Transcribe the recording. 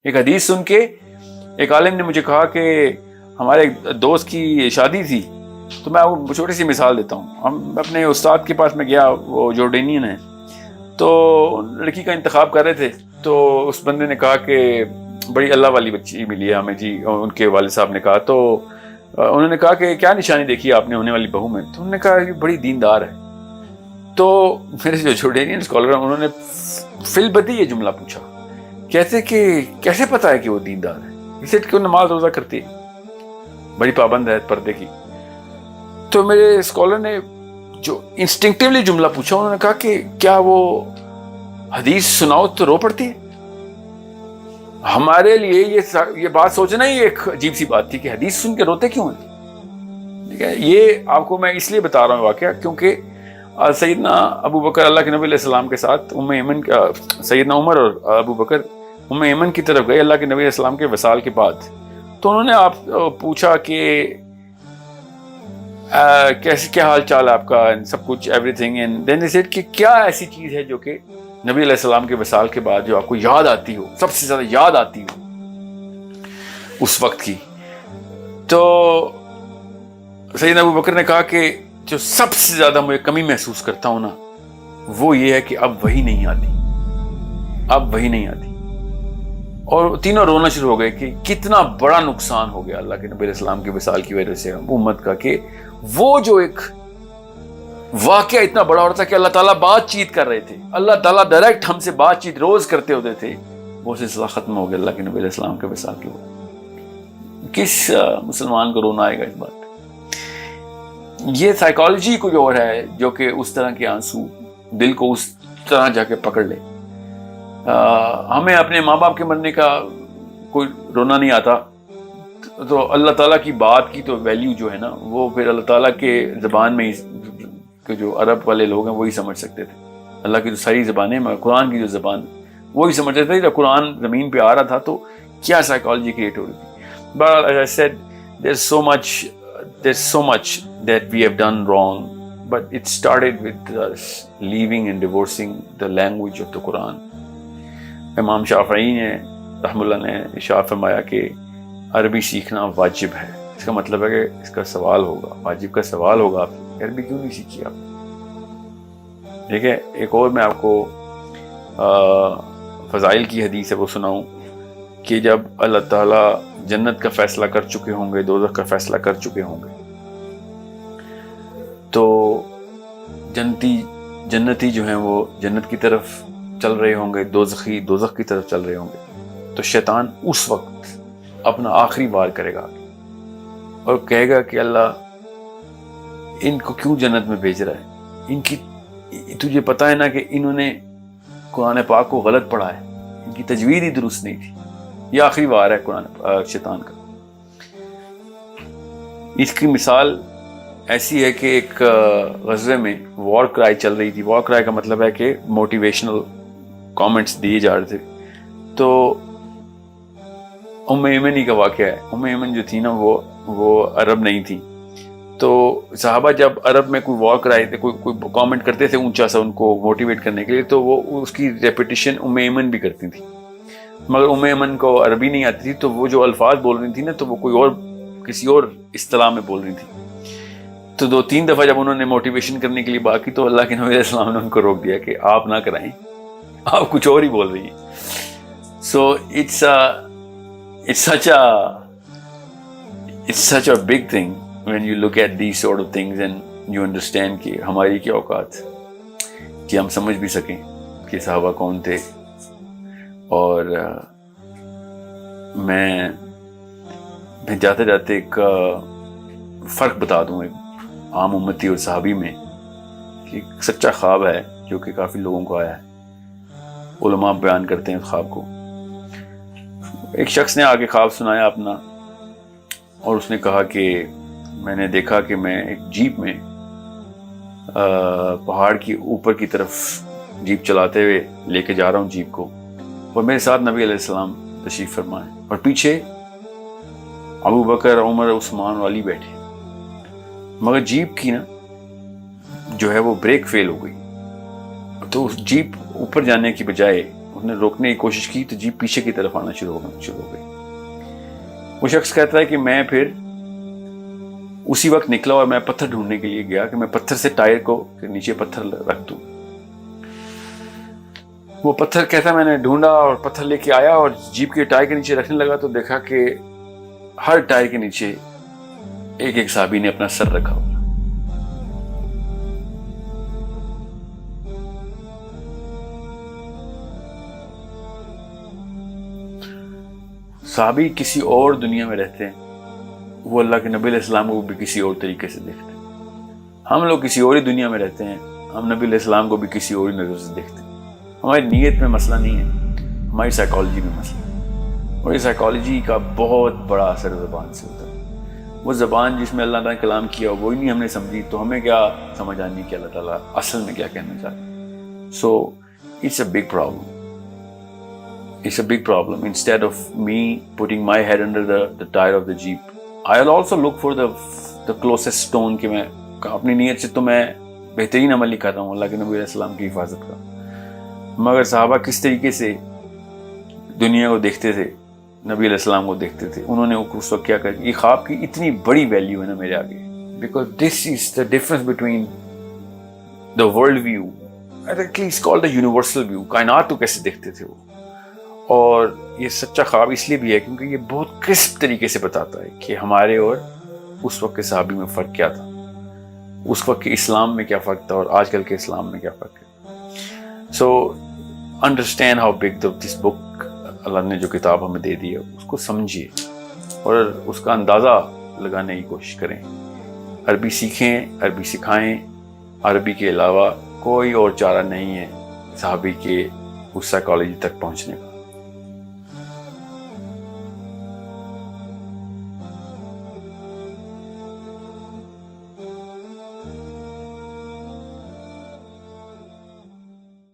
ایک حدیث سن کے ایک عالم نے مجھے کہا کہ ہمارے ایک دوست کی شادی تھی، تو میں وہ چھوٹی سی مثال دیتا ہوں. ہم اپنے استاد کے پاس میں گیا، وہ جورڈینین ہے، تو لڑکی کا انتخاب کر رہے تھے. تو اس بندے نے کہا کہ بڑی اللہ والی بچی ملی ہے ہمیں جی. ان کے والد صاحب نے کہا، تو انہوں نے کہا کہ کیا نشانی دیکھی آپ نے ہونے والی بہو میں؟ تو انہوں نے کہا یہ بڑی دیندار ہے. تو میرے جو جورڈینین اسکالر ہیں انہوں نے فی البدی یہ جملہ پوچھا، کہتے کہ کیسے پتا ہے کہ وہ دیندار ہے؟ اسے کہ وہ نماز روزہ کرتی ہے، بڑی پابند ہے پردے کی. تو میرے اسکالر نے جو انسٹنکٹیولی جملہ پوچھا، انہوں نے کہا کہ کیا وہ حدیث سناؤ تو رو پڑتی ہے؟ ہمارے لیے یہ بات سوچنا ہی ایک عجیب سی بات تھی کہ حدیث سن کے روتے کیوں ہیں. ٹھیک ہے، یہ آپ کو میں اس لیے بتا رہا ہوں واقعہ کیونکہ سیدنا ابو بکر اللہ کے نبی علیہ السلام کے ساتھ ایمن کا سیدنا عمر اور ابو بکر ایمن کی طرف گئے اللہ کے نبی علیہ السلام کے وصال کے بعد. تو انہوں نے آپ پوچھا کہ کیسے کیا حال چال آپ کا، سب کچھ everything, and then they said کہ کیا ایسی چیز ہے جو کہ نبی علیہ السلام کے وصال کے بعد جو آپ کو یاد آتی ہو، سب سے زیادہ یاد آتی ہو اس وقت کی. تو سیدنا ابو بکر نے کہا کہ جو سب سے زیادہ مجھے کمی محسوس کرتا ہوں نا، وہ یہ ہے کہ اب وہی نہیں آتی، اب وہی نہیں آتی. اور تینوں رونا شروع ہو گئے کہ کتنا بڑا نقصان ہو گیا اللہ کے نبی علیہ السلام کے وصال کی وجہ سے امت کا، کہ وہ جو ایک واقعہ اتنا بڑا ہو رہا تھا کہ اللہ تعالیٰ بات چیت کر رہے تھے، اللہ تعالیٰ ڈائریکٹ ہم سے بات چیت روز کرتے ہوتے تھے، وہ سلسلہ ختم ہو گیا اللہ کے نبی علیہ السلام کے وصال کے بعد. کس مسلمان کو رونا آئے گا اس بات پہ؟ یہ سائیکالوجی کو جو ہے، جو کہ اس طرح کے آنسو دل کو اس طرح جا کے پکڑ لے. ہمیں اپنے ماں باپ کے مرنے کا کوئی رونا نہیں آتا، تو اللہ تعالیٰ کی بات کی تو ویلیو جو ہے نا، وہ پھر اللہ تعالیٰ کے زبان میں جو عرب والے لوگ ہیں وہی سمجھ سکتے تھے. اللہ کی جو ساری زبانیں، قرآن کی جو زبان وہی سمجھتے تھے. جب قرآن زمین پہ آ رہا تھا تو کیا سائیکالوجی کریٹ ہو رہی تھی. But as I said, there's so much that we have done wrong, but it started with us leaving and divorcing the language of the Quran. امام شافعی نے رحم اللہ نے ارشاد فرمایا کہ عربی سیکھنا واجب ہے. اس کا مطلب ہے کہ اس کا سوال ہوگا، واجب کا سوال ہوگا، آپ عربی کیوں نہیں سیکھی آپ؟ ٹھیک ہے. ایک اور میں آپ کو فضائل کی حدیث ہے وہ سناؤں کہ جب اللہ تعالیٰ جنت کا فیصلہ کر چکے ہوں گے، دوزخ کا فیصلہ کر چکے ہوں گے، تو جنتی جو ہیں وہ جنت کی طرف چل رہے ہوں گے، دوزخی دوزخ کی طرف چل رہے ہوں گے. تو شیطان اس وقت اپنا آخری وار کرے گا اور کہے گا کہ اللہ ان کو کیوں جنت میں بھیج رہا ہے؟ ان کی تجھے پتہ ہے نا کہ انہوں نے قرآن پاک کو غلط پڑھا ہے، ان کی تجوید ہی درست نہیں تھی. یہ آخری وار ہے قرآن شیطان کا. اس کی مثال ایسی ہے کہ ایک غزوے میں وار کرائی چل رہی تھی. وار کرائی کا مطلب ہے کہ موٹیویشنل کامنٹس دیے جا رہے تھے. تو ایمن ہی کا واقعہ ہے. ایمن جو تھی نا وہ عرب نہیں تھی. تو صحابہ جب عرب میں کوئی وار کرائے تھے، کوئی کامنٹ کرتے تھے اونچا سا ان کو موٹیویٹ کرنے کے لیے، تو وہ اس کی ریپیٹیشن ایمن بھی کرتی تھی. مگر ایمن کو عربی نہیں آتی تھی، تو وہ جو الفاظ بول رہی تھی نا، تو وہ کوئی اور کسی اور اصطلاح میں بول رہی تھی. تو 2-3 دفعہ جب انہوں نے موٹیویشن کرنے کے لیے بات کی تو اللہ کے نبی علیہ السلام نے ان کو روک دیا کہ آپ نہ کرائیں، آپ کچھ اور ہی بول رہی ہیں. So it's such a big thing when you look at these sort of things and you understand کہ ہماری کیا اوقات کہ ہم سمجھ بھی سکیں کہ صحابہ کون تھے. اور میں جاتے جاتے ایک فرق بتا دوں ایک عام امتی اور صحابی میں، کہ ایک سچا خواب ہے جو کہ کافی لوگوں کو آیا ہے. علماء بیان کرتے ہیں اس خواب کو. ایک شخص نے آگے خواب سنایا اپنا، اور اس نے کہا کہ میں نے دیکھا کہ میں ایک جیپ میں پہاڑ کی اوپر کی طرف جیپ چلاتے ہوئے لے کے جا رہا ہوں جیپ کو، اور میرے ساتھ نبی علیہ السلام تشریف فرمائے، اور پیچھے ابو بکر، عمر، عثمان والی بیٹھے. مگر جیپ کی نا جو ہے وہ بریک فیل ہو گئی، تو اس جیپ اوپر جانے کی بجائے اس نے روکنے کی کوشش کی تو جیپ پیچھے کی طرف آنا شروع ہو گئی. وہ شخص کہتا ہے کہ میں پھر اسی وقت نکلا اور میں پتھر ڈھونڈنے کے لیے گیا کہ میں پتھر سے ٹائر کو نیچے پتھر رکھ دوں. وہ پتھر کہتا میں نے ڈھونڈا اور پتھر لے کے آیا اور جیپ کے ٹائر کے نیچے رکھنے لگا تو دیکھا کہ ہر ٹائر کے نیچے ایک ایک صحابی نے اپنا سر رکھا ہوا. صحابی کسی اور دنیا میں رہتے ہیں, وہ اللہ کے نبی علیہ السلام کو بھی کسی اور طریقے سے دیکھتے ہیں. ہم لوگ کسی اور ہی دنیا میں رہتے ہیں, ہم نبی علیہ السلام کو بھی کسی اور ہی نظر سے دیکھتے ہیں. ہماری نیت میں مسئلہ نہیں ہے, ہماری سائیکالوجی میں مسئلہ ہے. اور یہ سائیکالوجی کا بہت بڑا اثر زبان سے ہوتا ہے. وہ زبان جس میں اللہ تعالیٰ نے کلام کیا وہی نہیں ہم نے سمجھی تو ہمیں کیا سمجھ آنی کہ اللہ تعالیٰ اصل میں کیا کہنا چاہتے ہیں. So it's a big problem. It's a big problem. Instead of me putting my head under the tire of the Jeep, I'll also look for the closest stone کہ میں اپنی نیت سے تو میں بہترین عمل ہی کر رہا ہوں اللہ کے نبی علیہ السلام کی حفاظت کا. مگر صحابہ کس طریقے سے دنیا کو دیکھتے تھے, نبی علیہ السلام کو دیکھتے تھے, انہوں نے اس وقت کیا کر, یہ خواب کی اتنی بڑی ویلیو ہے نا میرے آگے, because this is the difference between the world view, it's called the universal view. کائنات کو کیسے دیکھتے تھے وہ, اور یہ سچا خواب اس لیے بھی ہے کیونکہ یہ بہت کرسپ طریقے سے بتاتا ہے کہ ہمارے اور اس وقت کے صحابی میں فرق کیا تھا, اس وقت کے اسلام میں کیا فرق تھا اور آج کل کے اسلام میں کیا فرق ہے. سو انڈرسٹینڈ ہاؤ بگ دس بک, اللہ نے جو کتاب ہمیں دے دی ہے اس کو سمجھیے اور اس کا اندازہ لگانے کی کوشش کریں. عربی سیکھیں, عربی سکھائیں. عربی کے علاوہ کوئی اور چارہ نہیں ہے صحابی کے اس سائیکالوجی تک پہنچنے کا.